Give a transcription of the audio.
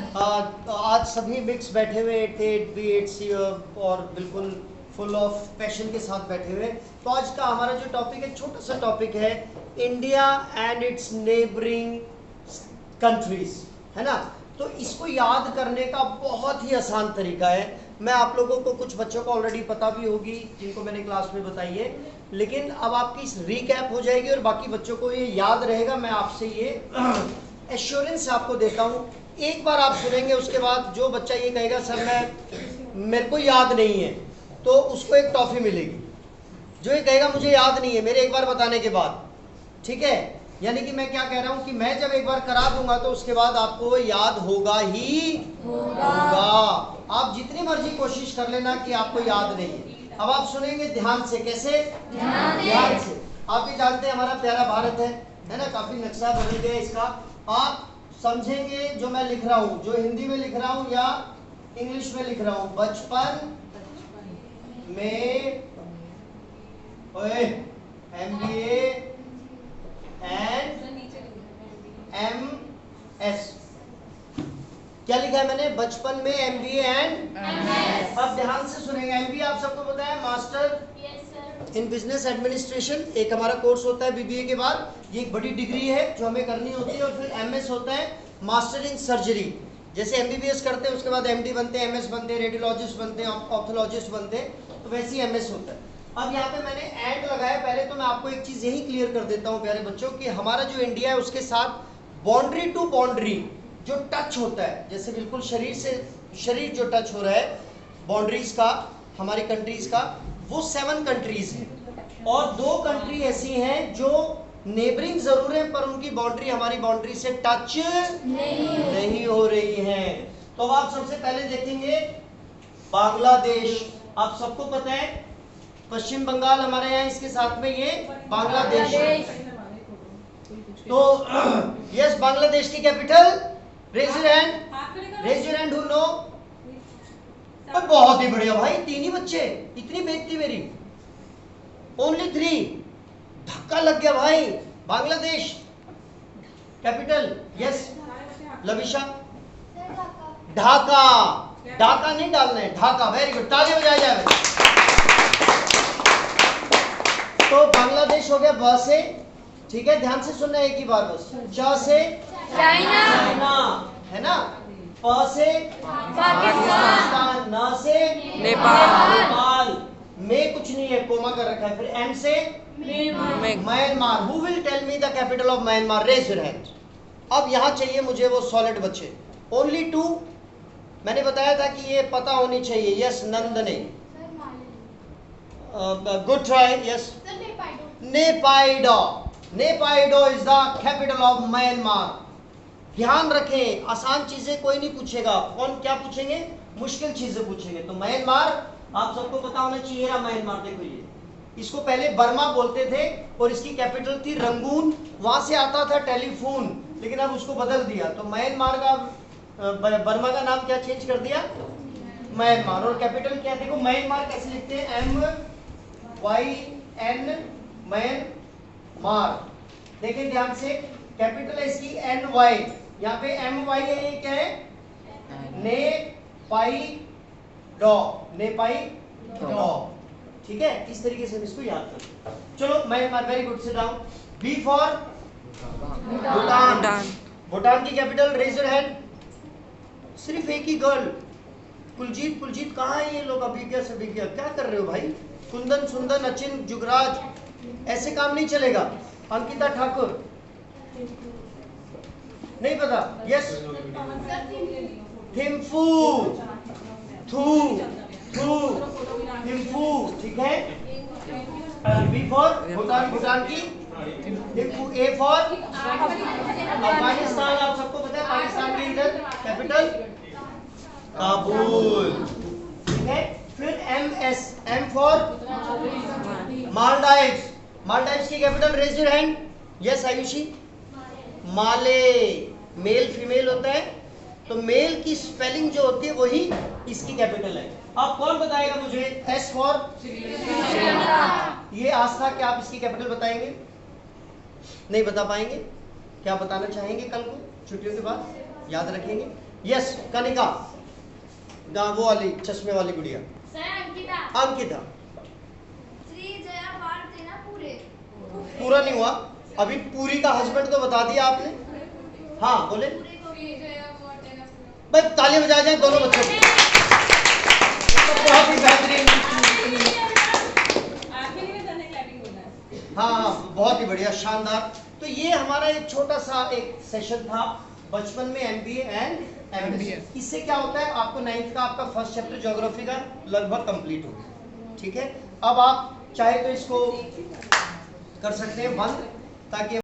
आज सभी मिक्स बैठे हुए थे, बी एट सी, और बिल्कुल फुल ऑफ पैशन के साथ बैठे हुए। तो आज का हमारा जो टॉपिक है, छोटा सा टॉपिक है, India and it's neighbouring countries, है ना। तो इसको याद करने का बहुत ही आसान तरीका है। मैं आप लोगों को, कुछ बच्चों को ऑलरेडी पता भी होगी जिनको मैंने क्लास में बताई है, लेकिन अब आपकी रिकैप हो जाएगी और बाकी बच्चों को ये याद रहेगा। मैं आपसे ये एश्योरेंस आपको देता हूँ। एक बार आप सुनेंगे, उसके बाद जो बच्चा ये कहेगा सर मेरे को याद नहीं है, तो उसको एक टॉफी मिलेगी। जो ये कहेगा मुझे याद नहीं है मेरे एक बार बताने के बाद, ठीक है। यानी कि मैं क्या कह रहा हूं कि मैं जब एक बार करा दूंगा तो उसके बाद आपको याद होगा ही होगा। आप जितनी मर्जी कोशिश कर लेना कि आपको याद नहीं है। अब आप सुनेंगे ध्यान से। कैसे? ध्यान से। आप भी जानते हैं हमारा प्यारा भारत है ना, काफी नक्शा बदल गया इसका। आप समझेंगे जो मैं लिख रहा हूं, जो हिंदी में लिख रहा हूं या इंग्लिश में लिख रहा हूं। बचपन में MBA एंड MS। क्या लिखा है मैंने? बचपन में MBA एंड MS। अब ध्यान से सुनेंगे। MBA आप सबको पता है, मास्टर इन बिजनेस एडमिनिस्ट्रेशन, एक हमारा कोर्स होता है BBA के बाद। ये एक बड़ी डिग्री है जो हमें करनी होती है। और फिर MS होता है मास्टर इन सर्जरी। जैसे MBBS करते हैं उसके बाद MD बनते हैं, MS बनते हैं, रेडियोलॉजिस्ट बनते हैं, ऑप्थोलॉजिस्ट बनते हैं, तो वैसे ही MS होता है। अब यहाँ पे मैंने एंड लगाया। पहले तो मैं आपको एक चीज यही क्लियर कर देता हूँ प्यारे बच्चों, कि हमारा जो इंडिया है उसके साथ बाउंड्री टू बाउंड्री जो टच होता है, जैसे बिल्कुल शरीर से शरीर जो टच हो रहा है बाउंड्रीज का, हमारी कंट्रीज का, वो 7 कंट्रीज हैं। और 2 कंट्री ऐसी हैं जो नेबरिंग जरूर है पर उनकी बाउंड्री हमारी बाउंड्री से टच नहीं हो रही है। तो अब आप सबसे पहले देखेंगे बांग्लादेश। आप सबको पता है पश्चिम बंगाल हमारे यहाँ, इसके साथ में ये बांग्लादेश है। तो यस, बांग्लादेश की capital, raise your hand who know. बहुत ही बढ़िया भाई, 3 ही बच्चे, इतनी बेइज्जती मेरी। ओनली 3, धक्का लग गया भाई। Bangladesh capital, yes Lavisha. ढाका। ढाका नहीं डालना है, ढाका। वेरी गुड, ताली बजाया जाए। तो बांग्लादेश हो गया ब से, ठीक है। ध्यान से सुनना एक ही बार बस। च से चाइना, है ना। प से पाकिस्तान, न से नेपाल, में कुछ नहीं है, कोमा कर रखा है। फिर M से Myanmar. Who will tell me the capital of Myanmar? Raise your hand. अब यहाँ चाहिए मुझे वो सॉलिड बच्चे। ओनली 2। मैंने बताया था कि ये पता होनी चाहिए। Yes Nandane, good try. Yes Naypyidaw. Naypyidaw is the capital of Myanmar. ध्यान रखें, आसान चीजें कोई नहीं पूछेगा। कौन क्या पूछेंगे? मुश्किल चीजें पूछेंगे। तो म्यांमार आप सबको पता होना चाहिए। म्यांमार देखो, ये इसको पहले बर्मा बोलते थे और इसकी कैपिटल थी रंगून। वहां से आता था टेलीफोन, लेकिन अब उसको बदल दिया। तो म्यांमार का, बर्मा का नाम क्या चेंज कर दिया? म्यांमार। और कैपिटल क्या? देखो म्यांमार कैसे लिखते हैं? MYN, Myanmar. देखिए ध्यान से, कैपिटल है इसकी NY, यहाँ पे MY है। ये क्या है? नेपाइडो, नेपाइडो, ठीक है। इस तरीके से हम इसको याद करते हैं। चलो Myanmar, very good, sit down. B for Bhutan. Bhutan की कैपिटल, रेज योर हैंड। सिर्फ एक ही गर्ल, कुलजीत। कुलजीत कहाँ है ये लोग? अभिज्ञा से विज्ञा क्या कर रहे हो भाई? कुंदन, सुंदन, अचिन, जुगराज, ऐसे काम नहीं चलेगा। अंकिता ठाकुर, नहीं पता? यस थिम्फू, थिम्फू, ठीक है। B फॉर भूटान, भूटान की थिम्फू। A for Afghanistan. आप सबको पता है पाकिस्तान की इधर कैपिटल काबुल, ठीक है। फिर MS, M for Maldives. Maldives की capital, raise your hand. Yes Ayushi. Male. Male female होता है, तो मेल की स्पेलिंग जो होती है वही इसकी कैपिटल है। अब कौन बताएगा मुझे? S फॉर ये आस्था, क्या आप इसकी कैपिटल बताएंगे? नहीं बता पाएंगे? क्या बताना चाहेंगे कल को छुट्टियों के बाद? याद रखेंगे? यस कनिका, वो वाली चश्मे वाली गुड़िया। अंकिता। पूरा नहीं हुआ अभी, पूरी का हस्बैंड तो बता दिया आपने। हाँ बोले भाई, ताली बजा जाए दोनों बच्चों को। बहुत ही बेहतरीन। हाँ हाँ बहुत ही बढ़िया, शानदार। तो ये हमारा एक छोटा सा एक सेशन था बचपन में एमबीए एंड एमबीए। इससे क्या होता है, आपको 9th का आपका फर्स्ट चैप्टर ज्योग्राफी का लगभग कंप्लीट हो गया। ठीक है, अब आप चाहे तो इसको कर सकते हैं बंद, ताकि